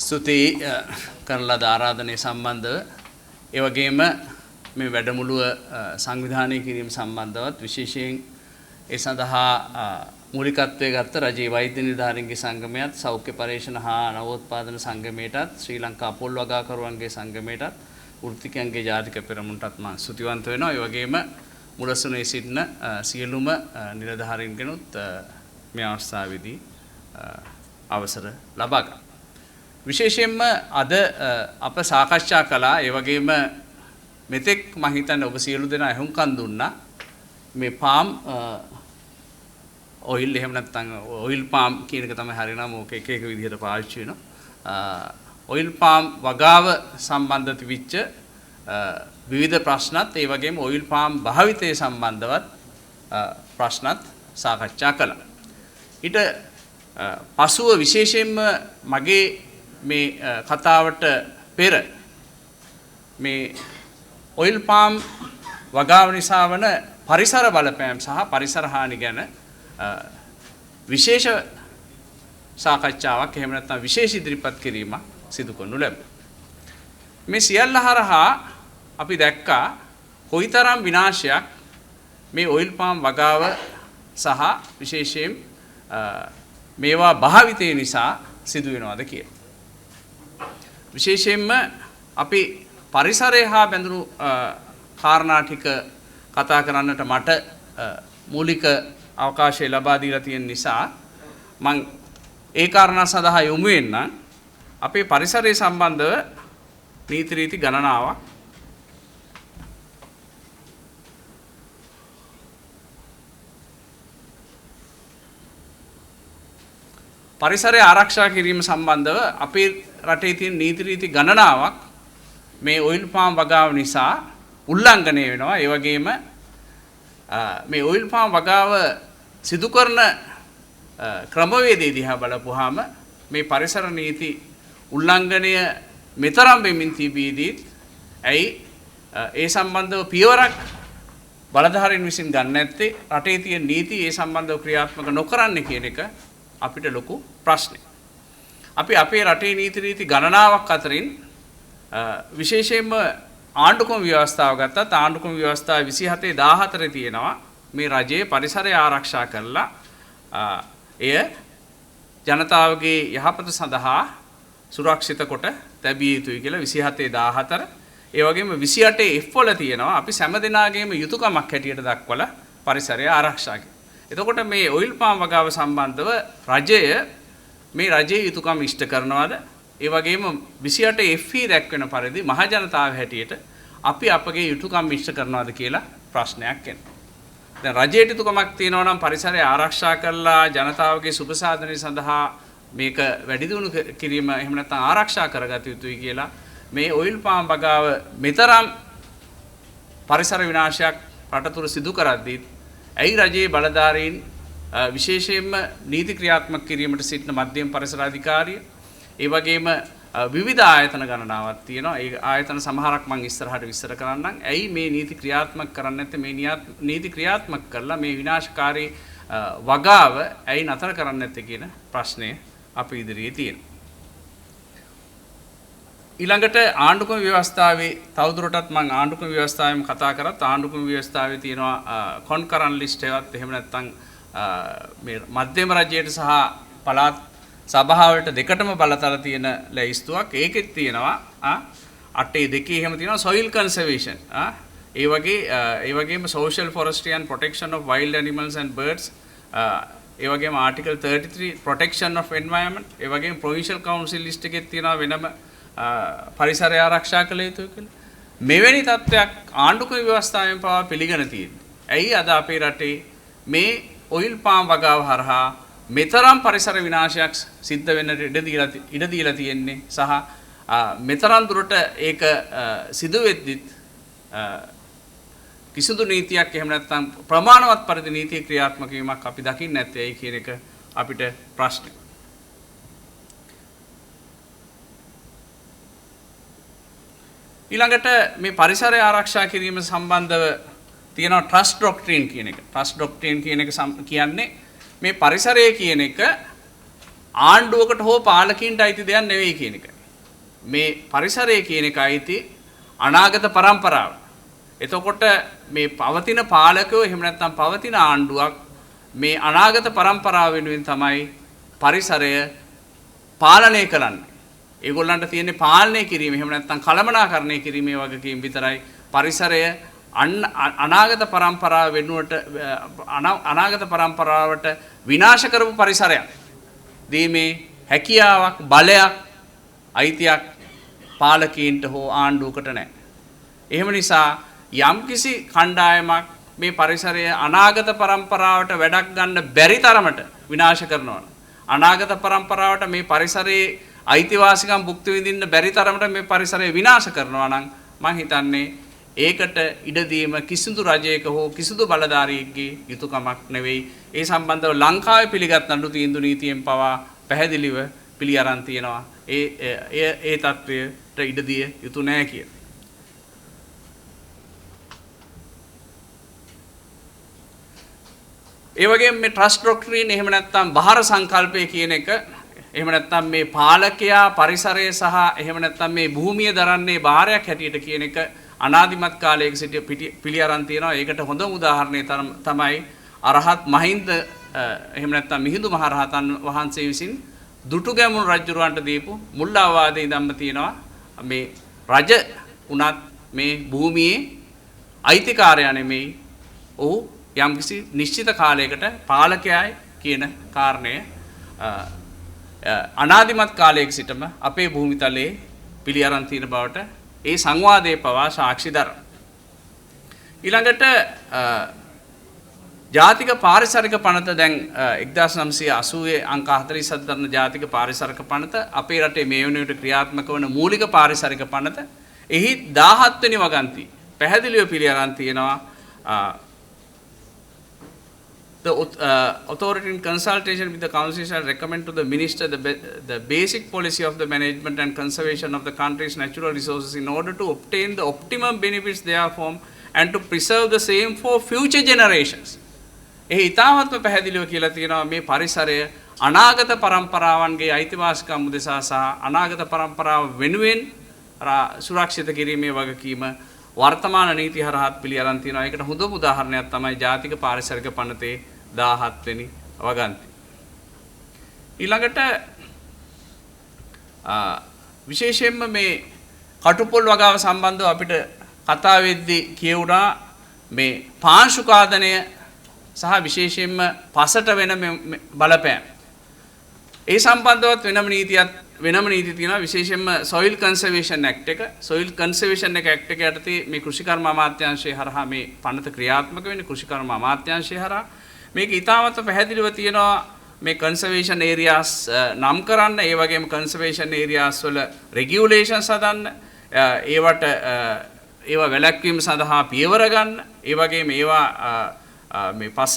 ස්තුතියි කරන ලද ආරාධනය සම්බන්ධව ඒ වගේම මේ වැඩමුළුව සංවිධානය කිරීම සම්බන්ධවත් විශේෂයෙන් ඒ සඳහා මූලිකත්වයේ ගත්ත රජයේ වෛද්‍ය නිලධාරීන්ගේ සංගමයත් සෞඛ්‍ය පරීක්ෂණ හා නවෝත්පාදන සංගමයටත් ශ්‍රී ලංකා පොල් වගාකරුවන්ගේ සංගමයටත් වෘත්තිකයන්ගේ ජාතික පෙරමුණටත් මම ස්තුතිවන්ත වෙනවා. ඒ වගේම මුලසුනේ සිටින සියලුම නිලධාරීන්ගෙනුත් මේ අවස්ථාවේදී අවසර ලබා ගන්නවා. විශේෂයෙන්ම අද අප සාකච්ඡා කළා ඒ වගේම මෙතෙක් මම හිතන්නේ ඔබ සියලු දෙනා අහුම්කන් දුන්නා මේ පාම් ඔයිල් එහෙම නැත්නම් ඔයිල් පාම් කියන එක තමයි හරියනම ඕක එක එක විදිහට පාවිච්චි වෙනවා. ඔයිල් පාම් වගාව සම්බන්ධ තිබිච්ච විවිධ ප්‍රශ්නත් ඒ වගේම ඔයිල් පාම් භාවිතය සම්බන්ධවත් ප්‍රශ්නත් සාකච්ඡා කළා. ඊට පසුව විශේෂයෙන්ම මගේ මේ කතාවට පෙර මේ ඔයිල් පාම් වගාව නිසා වන පරිසර බලපෑම් සහ පරිසර හානි ගැන විශේෂ සාකච්ඡාවක් එහෙම නැත්නම් විශේෂ ඉදිරිපත් කිරීමක් සිදු කරනු ලැබුවා. මේ සියල්ල හරහා අපි දැක්කා කොයිතරම් විනාශයක් මේ ඔයිල් පාම් වගාව සහ විශේෂයෙන් මේවා භාවිතය නිසා සිදු වෙනවද කියලා. විශේෂයෙන්ම අපි පරිසරය හා බැඳුණු කාරණා ටික කතා කරන්නට මට මූලික අවකාශය ලබා දීලා තියෙන නිසා මම ඒ කාරණා සඳහා යොමු වෙන්න අපේ පරිසරය සම්බන්ධව නීති රීති ගණනාවක් පරිසරය ආරක්ෂා කිරීම සම්බන්ධව අපේ රටේ තියෙන නීති රීති ගණනාවක් මේ ඔයිල් පාම් වගාව නිසා උල්ලංඝනය වෙනවා. ඒ වගේම මේ ඔයිල් පාම් වගාව සිදු කරන ක්‍රමවේදය දිහා බලපුවාම මේ පරිසර නීති උල්ලංඝනය මෙතරම් වෙමින් තිබීදී ඇයි ඒ සම්බන්ධව පියවරක් බලධාරීන් විසින් ගන්න නැත්තේ රටේ තියෙන නීති ඒ සම්බන්ධව ක්‍රියාත්මක නොකරන්නේ කියන එක අපිට ලොකු ප්‍රශ්නයක්. අපි අපේ රටේ නීති රීති ගණනාවක් අතරින් විශේෂයෙන්ම ආණ්ඩුක්‍රම ව්‍යවස්ථාව ගත්තත් ආණ්ඩුක්‍රම ව්‍යවස්ථාව 27/14 තියෙනවා මේ රජයේ පරිසරය ආරක්ෂා කරලා එය ජනතාවගේ යහපත සඳහා සුරක්ෂිත කොට තැබිය යුතුයි කියලා 27/14. ඒ වගේම 28F වල තියෙනවා අපි හැම දිනාගේම යුතුයකමක් හැටියට දක්වලා පරිසරය ආරක්ෂා කිරීම. එතකොට මේ ඔයිල් පාම් වගාව සම්බන්ධව රජය මේ රජයේ යුතුයකම් ඉෂ්ට කරනවාද? ඒ වගේම 28F දක්වන පරිදි මහ ජනතාව හැටියට අපි අපගේ යුතුයකම් ඉෂ්ට කරනවාද කියලා ප්‍රශ්නයක් එනවා. දැන් රජයේ යුතුයකමක් තියෙනවා නම් පරිසරය ආරක්ෂා කරලා ජනතාවගේ සුබ සාධනය සඳහා මේක වැඩි දියුණු කිරීම එහෙම නැත්නම් ආරක්ෂා කරගත යුතුයි කියලා මේ ඔයිල් පාම් වගාව මෙතරම් පරිසර විනාශයක් රට තුර සිදු කරද්දී ඇයි රජයේ බලධාරීන් විශේෂයෙන්ම නීති ක්‍රියාත්මක කිරීමට සිටින මධ්‍යම පරිසර අධිකාරිය ඒ වගේම විවිධ ආයතන ගණනාවක් තියෙනවා. ඒ ආයතන සමහරක් මම ඉස්සරහට විස්තර කරන්නම්. ඇයි මේ නීති ක්‍රියාත්මක කරන්නේ නැත්නම් මේ නීති ක්‍රියාත්මක කරලා මේ විනාශකාරී වගාව ඇයි නතර කරන්නේ නැත්තේ කියන ප්‍රශ්නය අපි ඉදිරියේ තියෙනවා. ඊළඟට ආණ්ඩුක්‍රම ව්‍යවස්ථාවේ තවදුරටත් මම ආණ්ඩුක්‍රම ව්‍යවස්ථාවෙම කතා කරත් ආණ්ඩුක්‍රම ව්‍යවස්ථාවේ තියෙනවා කොන්කරන් ලිස්ට් එකත් එහෙම නැත්නම් මේ මධ්‍යම රජයට සහ පළාත් සභාවලට දෙකටම බලතල තියෙන ලැයිස්තුවක්. ඒකෙත් තියෙනවා අටේ දෙකේ එහෙම තියෙනවා soil conservation ඒ වගේම social forestry and protection of wild animals and birds ඒ වගේම article 33 protection of environment ඒ වගේම provincial council list එකේ තියෙනවා වෙනම පරිසරය ආරක්ෂා කළ යුතුයි කියලා. මෙවැනි තත්ත්වයක් ආණ්ඩුක්‍රම ව්‍යවස්ථාවෙන් පවා පිළිගෙන තියෙන්නේ. ඇයි අද අපේ රටේ මේ ඔයිල් පාම් වගාව හරහා මෙතරම් පරිසර විනාශයක් සිද්ධ වෙන්නට ඉඩ දීලා තියෙන්නේ සහ මෙතරම් දුරට ඒක සිදු වෙද්දිත් කිසිදු නීතියක් එහෙම නැත්නම් ප්‍රමාණවත් පරිදි නීතිය ක්‍රියාත්මක වීමක් අපි දකින්නේ නැත්තේ ඇයි කියන එක අපිට ප්‍රශ්නයක්. ඊළඟට මේ පරිසරය ආරක්ෂා කිරීම සම්බන්ධව තියෙනවා ට්‍රස්ට් ඩොක්ට්‍රීන් කියන එක. ට්‍රස්ට් ඩොක්ට්‍රීන් කියන එක කියන්නේ මේ පරිසරය කියන එක ආණ්ඩුවකට හෝ පාලකින්ට අයිති දෙයක් නෙවෙයි කියන එකයි. මේ පරිසරය කියන එක අයිති අනාගත පරම්පරාව. එතකොට මේ පවතින පාලකයෝ එහෙම නැත්නම් පවතින ආණ්ඩුවක් මේ අනාගත පරම්පරාව වෙනුවෙන් තමයි පරිසරය පාලනය කරන්නේ. ඒගොල්ලන්ට තියෙන්නේ පාලනය කිරීම එහෙම නැත්නම් කළමනාකරණය කිරීමේ වගකීම් විතරයි. පරිසරය අනාගත පරම්පරාව වෙනුවට අනාගත පරම්පරාවට විනාශ කරපු පරිසරයක් දීමේ හැකියාවක් බලයක් අයිතියක් පාලකීන්ට හෝ ආණ්ඩුවකට නැහැ. එහෙම නිසා යම්කිසි කණ්ඩායමක් මේ පරිසරය අනාගත පරම්පරාවට වැඩක් ගන්න බැරි තරමට විනාශ කරනවා. අනාගත පරම්පරාවට මේ පරිසරයේ අයිතිවාසිකම් භුක්ති විඳින්න බැරි තරමට මේ පරිසරය විනාශ කරනවා නම් මම හිතන්නේ ඒකට ඉඩ දීම කිසිදු රජයක හෝ කිසිදු බලධාරියෙක්ගේ යුතුයකමක් නෙවෙයි. ඒ සම්බන්ධව ලංකාවේ පිළිගත් නඩු තීන්දුව නීතියෙන් පවා පැහැදිලිව පිළි අරන් තියෙනවා. ඒ තත්වයට ඉඩ දිය යුතු නැහැ කියලා. ඒ වගේම මේ ට්‍රස්ට් ඩොක්ට්‍රීන් එහෙම නැත්නම් බහර සංකල්පය කියන එක එහෙම නැත්නම් මේ පාලකයා පරිසරය සහ එහෙම නැත්නම් මේ භූමිය දරන්නේ බාරයක් හැටියට කියන එක අනාදිමත් කාලයක සිට පිළි අරන් තියෙනවා. ඒකට හොඳම උදාහරණය තමයි අරහත් මහින්ද එහෙම නැත්නම් මිහිඳු මහරහතන් වහන්සේ විසින් දුටුගැමුණු රජුරවන්ට දීපු මුල් අවවාදයේ ඉඳන්ම තියෙනවා මේ රජ උනත් මේ භූමියේ අයිතිකාරයා නෙමෙයි. ඔහු යම්කිසි නිශ්චිත කාලයකට පාලකයායි කියන කාරණය අනාදිමත් කාලයක සිටම අපේ භූමිතලයේ පිළි අරන් තියෙන බවට ඒ සංවාදයේ පවා සාක්ෂි දරන. ඊළඟට ජාතික පාරිසරික පනත දැන් 1980 අංක 47 දරන ජාතික පාරිසරික පනත අපේ රටේ මේ වෙනුවට ක්‍රියාත්මක වන මූලික පාරිසරික පනත එහි 17 වෙනි වගන්ති පැහැදිලිව පිළි අරන් තියෙනවා. The authority in consultation with the council shall recommend to the minister the basic policy of the management and conservation of the country's natural resources in order to obtain the optimum benefits therefrom and to preserve the same for future generations. එහි ඉතාමත්ම පැහැදිලිව කියලා තියෙනවා මේ පරිසරය අනාගත පරම්පරාවන්ගේ අයිතිවාසිකම් උදෙසා සහ අනාගත පරම්පරාව වෙනුවෙන් සුරක්ෂිත කිරීමේ වගකීම වර්තමාන නීති හරහාත් පිළි අරන් තියෙනවා. ඒකට හොඳම උදාහරණයක් තමයි ජාතික පාරිසරික පනතේ 17 වෙනි වගන්ති. ඊළඟට විශේෂයෙන්ම මේ කටුපොල් වගාව සම්බන්ධව අපිට කතා වෙද්දී කියුණා මේ පාංශු කාදනය සහ විශේෂයෙන්ම පසට වෙන බලපෑම්. ඒ සම්බන්ධවත් වෙනම නීති තියෙනවා. විශේෂයෙන්ම soil conservation act එක. soil conservation act එක යටතේ මේ කෘෂිකර්ම අමාත්‍යාංශය හරහා මේ පනත ක්‍රියාත්මක වෙන්නේ කෘෂිකර්ම අමාත්‍යාංශය හරහා. මේක ඉතාමත් පැහැදිලිව තියෙනවා මේ conservation areas නම් කරන්න, ඒ වගේම conservation areas වල regulations හදන්න, ඒවා වැළැක්වීම සඳහා පියවර ගන්න, ඒ වගේම ඒවා මේ පස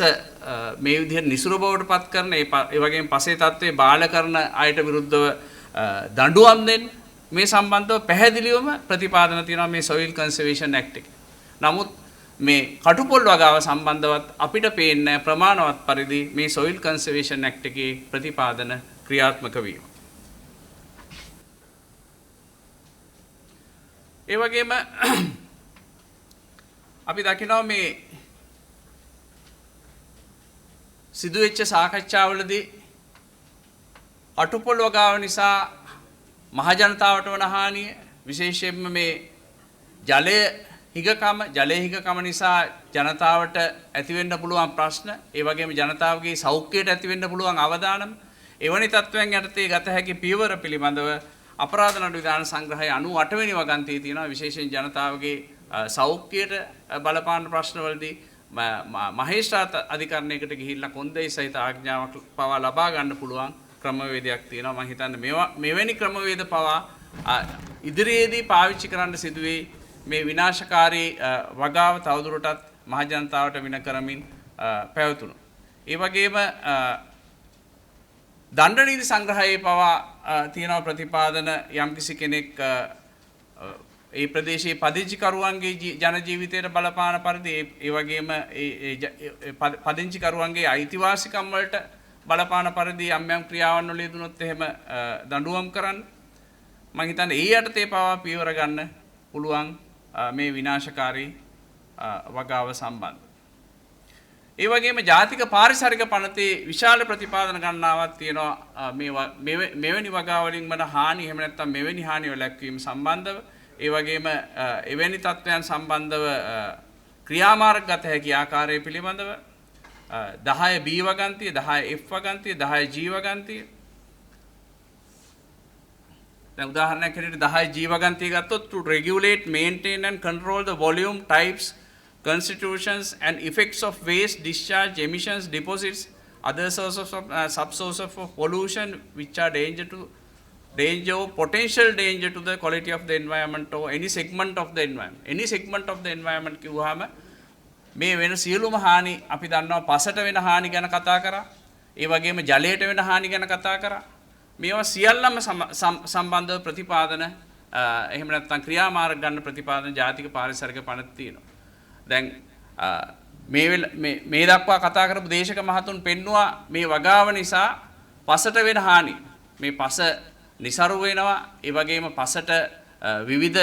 මේ විදිහට නිසුරු බවට පත් කරන, ඒ වගේම පසේ තත්ත්වයේ බාල කරන අයට විරුද්ධව දඬුවම් දෙන්න, මේ සම්බන්ධව පැහැදිලිවම ප්‍රතිපාදන තියෙනවා මේ soil conservation act එකේ. නමුත් මේ කටුපොල් වගාව සම්බන්ධවත් අපිට පේන්නේ ප්‍රමාණවත් පරිදි මේ soil conservation act එකේ ප්‍රතිපාදන ක්‍රියාත්මක වීම. ඒ වගේම අපි දකිනවා මේ සිදුවෙච්ච සාකච්ඡාවලදී කටුපොල් වගාව නිසා මහජනතාවට වන හානිය, විශේෂයෙන්ම මේ ජලයේ හිගකම නිසා ජනතාවට ඇතිවෙන්න පුළුවන් ප්‍රශ්න, ඒ වගේම ජනතාවගේ සෞඛ්‍යයට ඇතිවෙන්න පුළුවන් අවදානම, එවැනි තත්ත්වයන් යටතේ ගත හැකි පියවර පිළිබඳව අපරාධ නඩු විධාන සංග්‍රහයේ 98 වෙනි වගන්තියේ තියෙනවා. විශේෂයෙන් ජනතාවගේ සෞඛ්‍යයට බලපාන ප්‍රශ්නවලදී මහේස්ත්‍රාත් අධිකරණයකට ගිහිල්ලා කොන්දේ සහිත ආඥාවක් පවා ලබා ගන්න පුළුවන් ක්‍රමවේදයක් තියෙනවා. මම හිතන්නේ මෙවැනි ක්‍රමවේද පවා ඉදිරියේදී පාවිච්චි කරන්න සිදුවේ මේ විනාශකාරී වගාව තවදුරටත් මහජනතාවට වින කරමින් පැවතුණු. ඒ වගේම දණ්ඩ නීති සංග්‍රහයේ පවා තියෙන ප්‍රතිපාදන යම්කිසි කෙනෙක් ඒ ප්‍රදේශයේ පදිංචිකරුවන්ගේ ජන ජීවිතයට බලපාන පරිදි, ඒ වගේම පදිංචිකරුවන්ගේ අයිතිවාසිකම් වලට බලපාන පරිදි යම් ක්‍රියාවන් වල යෙදුනොත් එහෙම දඬුවම් කරන්න. මම හිතන්නේ ඒ යටතේ පවා පියවර ගන්න පුළුවන් මේ විනාශකාරී වගාව සම්බන්ධ. ඒ වගේම ජාතික පාරිසරික පනතේ විශාල ප්‍රතිපාදන ගණනාවක් තියෙනවා මෙවැනි වගා වලින් වන හානි එහෙම නැත්නම් මෙවැනි හානි වැළැක්වීම සම්බන්ධව ඒ වගේම එවැනි තත්ත්වයන් සම්බන්ධව ක්‍රියාමාර්ග ගත හැකි ආකාරය පිළිබඳව 10 B වගන්තිය 10 F වගන්තිය 10 G වගන්තිය දැන් උදාහරණයක් හැටියට 10 G වගන්තිය ගත්තොත් to regulate maintain and control the volume types constitutions and effects of waste discharge emissions deposits other sources of subsources of pollution which are danger or potential danger to the quality of the environment or any segment of the environment කිව්වහම මේ වෙන සියලුම හානි අපි දන්නවා පසට වෙන හානි ගැන කතා කරා ඒ වගේම ජලයට වෙන හානි ගැන කතා කරා මේවා සියල්ලම සම්බන්ධව ප්‍රතිපාදන එහෙම නැත්නම් ක්‍රියාමාර්ග ගන්න ප්‍රතිපාදන ජාතික පාරිසරික පනත තියෙනවා දැන් මේ දක්වා කතා කරපු දේශක මහතුන් පෙන්නවා මේ වගාව නිසා පසට වෙන හානි මේ පස નિසරු වෙනවා ඒ වගේම පසට විවිධ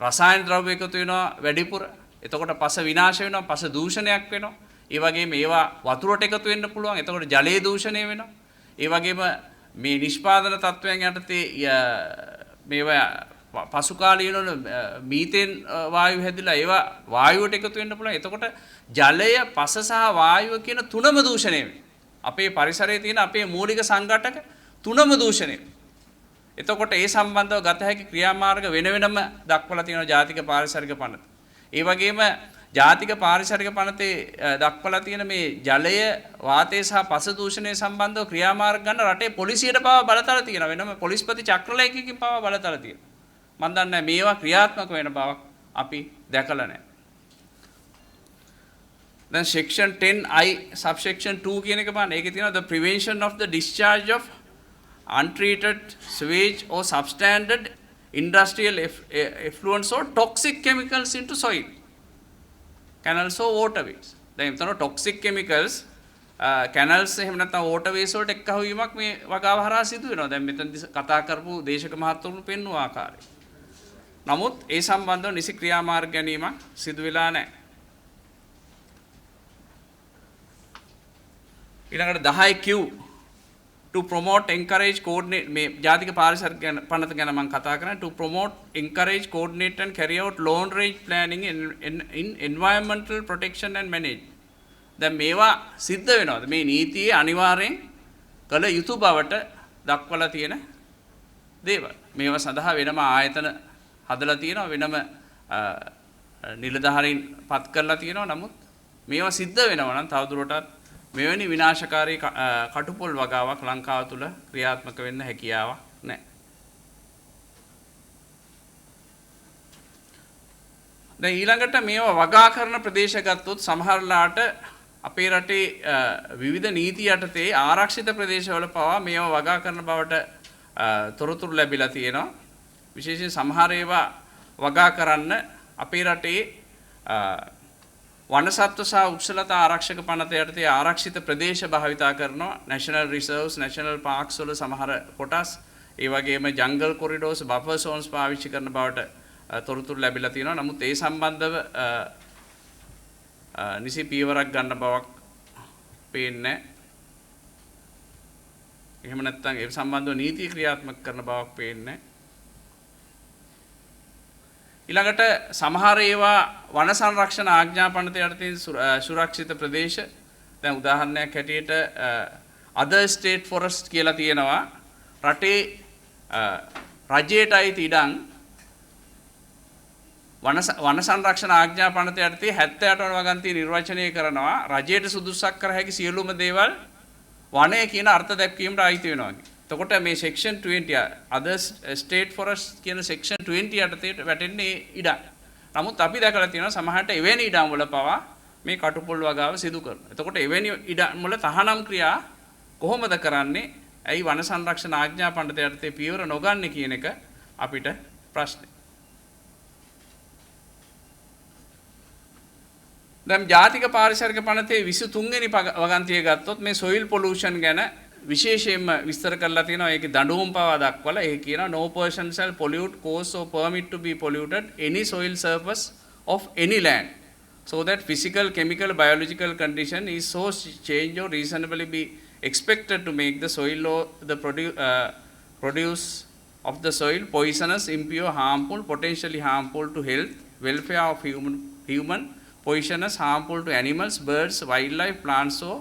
රසායන ද්‍රව්‍ය එකතු වෙනවා වැඩිපුර එතකොට පස විනාශ වෙනවා පස දූෂණයක් වෙනවා ඒ වගේම ඒවා වතුරට එකතු වෙන්න පුළුවන් එතකොට ජලයේ දූෂණය වෙනවා ඒ වගේම මේ නිෂ්පාදන තත්ත්වයන් යටතේ මේවා පසු කාලීන මීතේන් වායු හැදිලා ඒවා වායුවට එකතු වෙන්න පුළුවන්. එතකොට ජලය, පස සහ වායුව කියන තුනම දූෂණය වෙනවා. අපේ පරිසරයේ තියෙන අපේ මූලික සංඝටක තුනම දූෂණය වෙනවා. එතකොට ඒ සම්බන්ධව ගත හැකි ක්‍රියාමාර්ග වෙන වෙනම දක්වලා තියෙනවා ජාතික පාරිසරික පනත. ඒ වගේම ජාතික පාරිසරික පනතේ දක්වලා තියෙන මේ ජලය, වාතය සහ පස දූෂණය සම්බන්ධව ක්‍රියාමාර්ග ගන්න රටේ පොලිසියට පවා බලතල තියෙනවා. වෙනම පොලිස්පති චක්‍රලේඛකකින් පවා බලතල තියෙනවා. මම දන්නේ මේවා ක්‍රියාත්මක වෙන බවක් අපි දැකලා නැහැ. දැන් section 10I subsection 2 කියන එක බලන්න. ඒකේ තියෙනවා the prevention of the discharge of untreated sewage or substandard industrial effluents or toxic chemicals into soil, canals or waterways. දැන් මෙතන toxic chemicals canals එහෙම නැත්නම් waterways වලට එක්කහුවීමක් මේ වගාව හරහා සිදු වෙනවා. දැන් මෙතනදී කතා කරපු දේශක මහත්වරුන් පෙන්වන ආකාරය. නමුත් ඒ සම්බන්ධව නිසි ක්‍රියාමාර්ග ගැනීමක් සිදු වෙලා නැහැ. ඊළඟට 10Q to promote encourage coordinate මේ ජාතික පාරිසරික පනත ගැන මම කතා කරන්නේ to promote encourage coordinate and carry out long range planning in environmental protection and manage. දැන් මේවා සිද්ධ වෙනවද මේ නීතියේ අනිවාර්යෙන් කළ යුතු බවට දක්වලා තියෙන දේවල්. මේවා සඳහා වෙනම ආයතන හදලා තියෙනවා වෙනම නිලධාරීන් පත් කරලා තියෙනවා. නමුත් මේවා සිද්ධ වෙනවා නම් තවදුරටත් මෙවැනි විනාශකාරී කටුපොල් වගාවක් ලංකාව තුළ ක්‍රියාත්මක වෙන්න හැකියාවක් නැහැ. දැන් ඊළඟට මේවා වගා කරන ප්‍රදේශ ගත්තොත් සමහරලාට අපේ රටේ විවිධ නීති යටතේ ආරක්ෂිත ප්‍රදේශවල පවා මේවා වගා කරන බවට තොරතුරු ලැබිලා තියෙනවා. විශේෂයෙන් සමහර ඒවා වගා කරන්න අපේ රටේ වනසත්ව සහ උත්සලතා ආරක්ෂක පනත යටතේ ආරක්ෂිත ප්‍රදේශ භාවිතා කරනවා. නැෂනල් රිසර්ව්ස්, නැෂනල් පාර්ක්ස් වල සමහර කොටස්, ඒ වගේම ජංගල් කොරිඩෝස්, බෆර් සෝන්ස් පාවිච්චි කරන බවට තොරතුරු ලැබිලා තියෙනවා. නමුත් ඒ සම්බන්ධව නිසි පියවරක් ගන්න බවක් පේන්නේ නැහැ. එහෙම නැත්නම් ඒ සම්බන්ධව නීති ක්‍රියාත්මක කරන බවක් පේන්නේ නැහැ. ඊළඟට සමහර ඒවා වන සංරක්ෂණ ආඥා පනත යටතේ සුරක්ෂිත ප්‍රදේශ. දැන් උදාහරණයක් හැටියට other state forest කියලා තියෙනවා. රටේ රජයට අයිති ඉඩම් වන සංරක්ෂණ ආඥා පනත යටතේ 78 වන වගන්තිය නිර්වචනය කරනවා. රජයට සුදුසුසක් කර හැකි සියලුම දේවල් වනය කියන අර්ථ දැක්වීමට අයිති වෙනවා. එතකොට මේ section 20 other state forest කියන section 20 යටතේ වැටෙන්නේ ඉඩම්. නමුත් අපි දැකලා තියෙනවා සමහරට එවැනි ඉඩම් වල පවා මේ කටුපොල් වගාව සිදු කරනවා. එතකොට එවැනි ඉඩම් වල තහනම් ක්‍රියා කොහොමද කරන්නේ? ඇයි වන සංරක්ෂණ ආඥා පනත යටතේ පියවර නොගන්නේ කියන එක අපිට ප්‍රශ්නේ. දැන් ජාතික පාරිසරික පනතේ 23 වෙනි වගන්තිය ගත්තොත් මේ soil pollution ගැන විශේෂයෙන්ම විස්තර කරලා තියෙනවා ඒකේ දඬුවම් පවා දක්වලා ඒ කියනවා no person shall pollute cause or permit to be polluted any soil surface of any land so that physical chemical biological condition is so change or reasonably be expected to make the soil or the produce of the soil poisonous impure harmful potentially harmful to health welfare of human poisonous harmful to animals birds wildlife plants or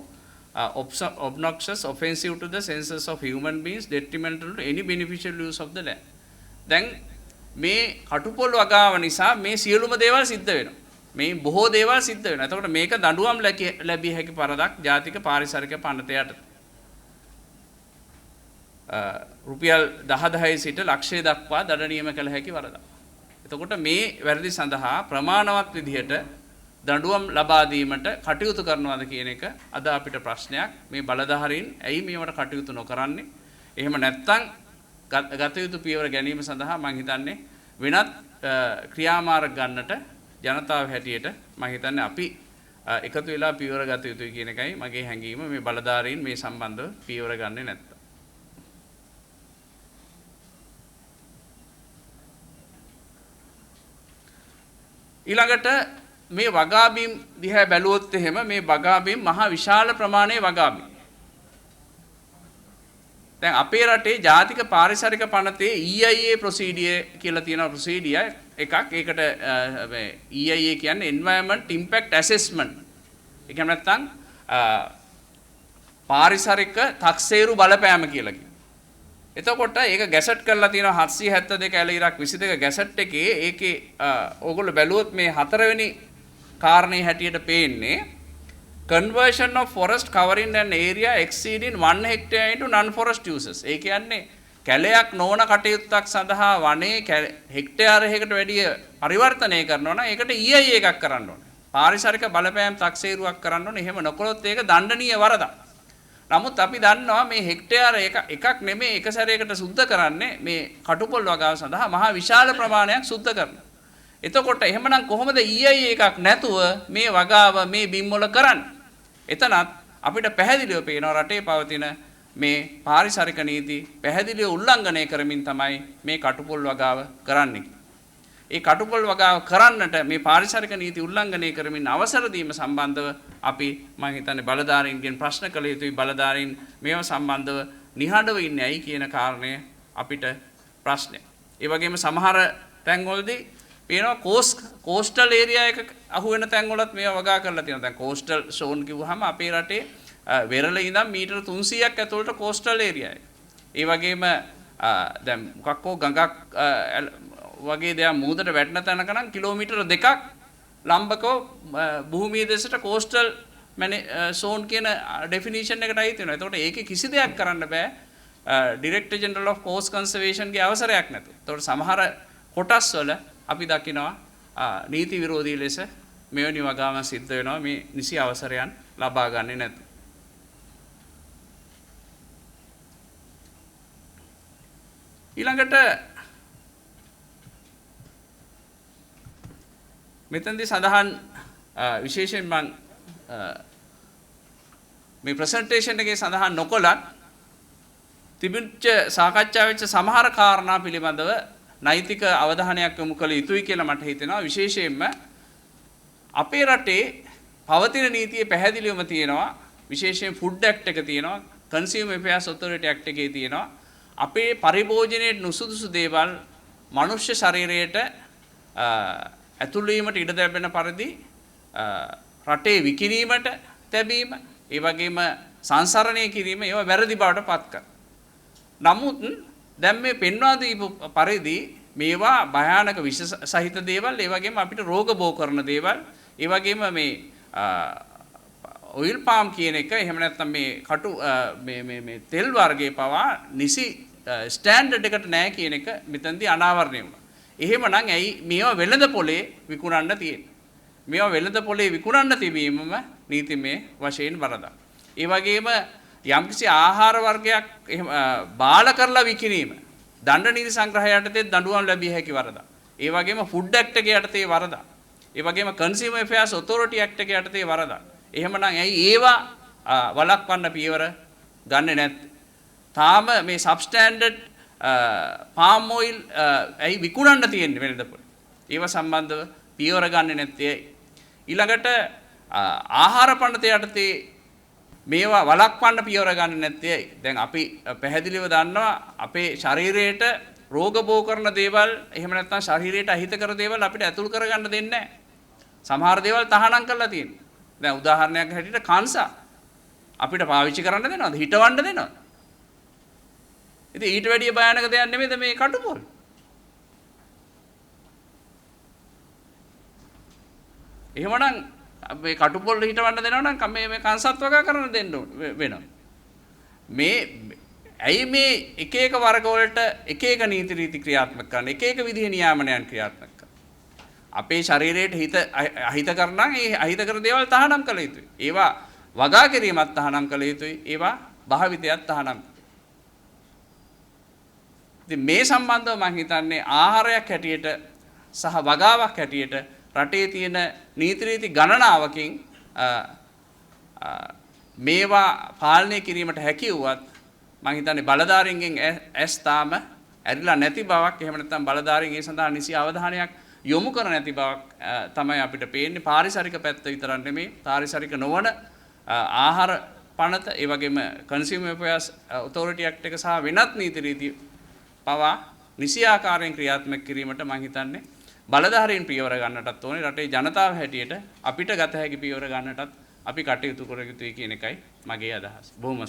obnoxious, offensive to the senses of human beings, detrimental to any beneficial use of the land. දැන් මේ කටුපොල් වගාව නිසා මේ සියලුම දේවල් සිද්ධ වෙනවා. මේ බොහෝ දේවල් සිද්ධ වෙනවා. එතකොට මේක දඬුවම් ලැබිය හැකි පරදක් ජාතික පාරිසරික පනතයට. රුපියල් 10,000 සිට ලක්ෂය දක්වා දඩ නියම කළ හැකි වරදක්. එතකොට මේ වැරදි සඳහා ප්‍රමාණවත් විදිහට දඬුවම් ලබා දීමට කටයුතු කරනවාද කියන එක අද අපිට ප්‍රශ්නයක්. මේ බලධාරීන් ඇයි මේවට කටයුතු නොකරන්නේ? එහෙම නැත්නම් ගත යුතු පියවර ගැනීම සඳහා මම හිතන්නේ වෙනත් ක්‍රියාමාර්ග ගන්නට ජනතාව හැටියට මම හිතන්නේ අපි එකතු වෙලා පියවර ගත යුතුයි කියන එකයි මගේ හැඟීම. මේ බලධාරීන් මේ සම්බන්ධව පියවර ගන්නේ නැත්නම්. ඊළඟට මේ වගාබීම් දිහා බැලුවොත් එහෙම මේ වගාබීම් මහා විශාල ප්‍රමාණයේ වගාබීම්. දැන් අපේ රටේ ජාතික පාරිසරික පනතේ EIA ප්‍රොසීඩියර් කියලා තියෙන ප්‍රොසීඩියර් එකක්. ඒකට EIA කියන්නේ Environment Impact Assessment. ඒ කියන්නේ නැත්නම් පාරිසරික තක්සේරු බලපෑම කියලා කියනවා. එතකොට ඒක ගැසට් කරලා තියෙනවා 772 ඇලීරක් 22 ගැසට් එකේ ඒකේ ඕගොල්ලෝ බැලුවොත් මේ 4 වෙනි කාරණේ හැටියට පේන්නේ conversion of forest covering an area exceeding 1 hectare into non-forest uses. ඒ කියන්නේ කැලයක් නොවන කටයුත්තක් සඳහා වනයේ හෙක්ටයාරයකට වැඩිය පරිවර්තනය කරනවා නම් ඒකට EIA එකක් කරන්න ඕනේ. පාරිසරික බලපෑම් තක්සේරුවක් කරන්න ඕනේ. එහෙම නොකළොත් ඒක දණ්ඩනීය වරදක්. නමුත් අපි දන්නවා මේ හෙක්ටයාර එකක් නෙමෙයි එක සැරයකට සුද්ධ කරන්නේ මේ කටුපොල් වගාව සඳහා මහා විශාල ප්‍රමාණයක් සුද්ධ කරනවා. එතකොට එහෙමනම් කොහොමද EIA එකක් නැතුව මේ වගාව මේ බිම් වල කරන්නේ? එතනත් අපිට පැහැදිලිව පේනවා රටේ පවතින මේ පාරිසරික නීති පැහැදිලිව උල්ලංඝනය කරමින් තමයි මේ කටුපොල් වගාව කරන්නේ. ඒ කටුපොල් වගාව කරන්නට මේ පාරිසරික නීති උල්ලංඝනය කරමින් අවසර දීම සම්බන්ධව අපි මම හිතන්නේ බලධාරීන්ගෙන් ප්‍රශ්න කළ යුතුයි. බලධාරීන් මේව සම්බන්ධව නිහඬව ඉන්නේ ඇයි කියන කාරණය අපිට ප්‍රශ්නයක්. ඒ වගේම සමහර තැන්වලදී පේනවා කෝස්ටල් ඒරියා එක අහු වෙන තැන්වලත් මේවා වගා කරලා තියෙනවා. දැන් කෝස්ටල් ෂෝන් කිව්වහම අපේ රටේ වෙරළ ඉඳන් මීටර 300ක් ඇතුළට කෝස්ටල් ඒරියා එක. ඒ වගේම දැන් මොකක් හෝ ගඟක් වගේ දෙයක් මූදට වැටෙන තැනක නම් කිලෝමීටර 2ක් ලම්බකව භූමිය දෙසට කෝස්ටල් ෂෝන් කියන ඩෙෆිනිෂන් එකට අයිති වෙනවා. ඒතකොට ඒකේ කිසි දෙයක් කරන්න බෑ director general of coast conservation ගේ අවසරයක් නැතුව. ඒතකොට සමහර කොටස් වල අපි දකිනවා නීති විරෝධී ලෙස මෙවැනි වගාවන් සිද්ධ වෙනවා මේ නිසි අවසරයන් ලබා ගන්නේ නැතුව. ඊළඟට මෙතනදී සඳහන් විශේෂයෙන් මම මේ ප්‍රසන්ටේෂන් එකේ සඳහන් නොකළත් තිබුච්ච සාකච්ඡා වෙච්ච සමහර කාරණා පිළිබඳව නෛතික අවධානයක් යොමු කළ යුතුයි කියලා මට හිතෙනවා. විශේෂයෙන්ම අපේ රටේ පවතින නීතියේ පැහැදිලිවම තියෙනවා විශේෂයෙන් ෆුඩ් ඇක්ට් එක තියෙනවා කන්සියුමර් ඇෆෙයාර්ස් ඔතොරිටි ඇක්ට් එකේ තියෙනවා අපේ පරිභෝජනයේ නුසුදුසු දේවල් මනුෂ්‍ය ශරීරයට ඇතුල් වීමට ඉඩ ලැබෙන පරිදි රටේ විකිණීමට තැබීම ඒ වගේම සංසරණය කිරීම ඒවා වැරදි බවට පත් කරනවා. නමුත් දැන් මේ පෙන්වා දීපු පරිදි මේවා භයානක විෂ සහිත දේවල් ඒ වගේම අපිට රෝග බෝ කරන දේවල් ඒ වගේම මේ ඔයිල් පාම් කියන එක එහෙම නැත්නම් මේ කටු මේ තෙල් වර්ගයේ පවා නිසි ස්ටෑන්ඩඩ් එකට නැහැ කියන එක මෙතනදී අනාවරණය වුණා. එහෙමනම් ඇයි මේවා වෙළඳ පොලේ විකුණන්න තියෙන්නේ? මේවා වෙළඳ පොලේ විකුණන්න තිබීමම නීතිමය වශයෙන් වරදක්. ඒ වගේම යම්කිසි ආහාර වර්ගයක් බාල කරලා විකිණීම දණ්ඩ නීති සංග්‍රහය යටතේ දඬුවම් ලැබිය හැකි වරදක්. ඒ වගේම ෆුඩ් ඇක්ට් එක යටතේ වරදක්. ඒ වගේම කන්සියුමර් ඇෆෙයාර්ස් ඔතොරිටි ඇක්ට් එක යටතේ වරදක්. එහෙමනම් ඇයි ඒවා වළක්වන්න පියවර ගන්නෙ නැත්තේ? තාම මේ සබ්ස්ටෑන්ඩඩ් පාම් ඔයිල් ඇයි විකුණන්න තියෙන්නේ වෙනදපොළ. ඒව සම්බන්ධව පියවර ගන්නේ නැත්තේ. ඊළඟට ආහාර පනත යටතේ මේවා වළක්වන්න පියවර ගන්න නැත්තේ. දැන් අපි පැහැදිලිව දන්නවා අපේ ශරීරයට රෝග බෝ කරන දේවල් එහෙම නැත්නම් ශරීරයට අහිතකර දේවල් අපිට ඇතුල් කරගන්න දෙන්නේ නැහැ. සමහර දේවල් තහනම් කරලා තියෙනවා. දැන් උදාහරණයක් හැටියට කංසා අපිට පාවිච්චි කරන්න දෙනවද? හිටවන්න දෙනවද? ඉතින් ඊට වැඩිය භයානක දෙයක් නෙමෙයිද මේ කටුපොල්? එහෙමනම් මේ කටුපොල් හිටවන්න දෙනවා නම් මේ කංසත් වගා කරන්න දෙන්න වෙනවා. මේ ඇයි මේ එක එක වර්ග වලට එක එක නීති රීති ක්‍රියාත්මක කරන එක එක විදිහේ නියාමනයන් ක්‍රියාත්මක කරන අපේ ශරීරයට අහිතකර නම් ඒ අහිතකර දේවල් තහනම් කළ යුතුයි. ඒවා වගා කිරීමත් තහනම් කළ යුතුයි. ඒවා භාවිතයත් තහනම්. ඉතින් මේ සම්බන්ධව මම හිතන්නේ ආහාරයක් හැටියට සහ වගාවක් හැටියට රටේ තියෙන නීති රීති ගණනාවකින් මේවා පාලනය කිරීමට හැකි වුවත් මම හිතන්නේ බලධාරීන්ගෙන් ඇස් තාම ඇරිලා නැති බවක් එහෙම නැත්නම් බලධාරීන් ඒ සඳහා නිසි අවධානයක් යොමු කර නැති බවක් තමයි අපිට පේන්නේ. පාරිසරික පැත්ත විතරක් නෙමෙයි පාරිසරික නොවන ආහාර පනත ඒ වගේම කන්සියුමර් ඇෆෙයර්ස් ඔතොරිටි ඇක්ට් එක සහ වෙනත් නීති රීති පවා නිසි ආකාරයෙන් ක්‍රියාත්මක කිරීමට මම හිතන්නේ බලධාරීන් පියවර ගන්නටත් ඕනේ. රටේ ජනතාව හැටියට අපිට ගත හැකි පියවර ගන්නටත් අපි කටයුතු කර යුතුයි කියන එකයි මගේ අදහස. බොහොම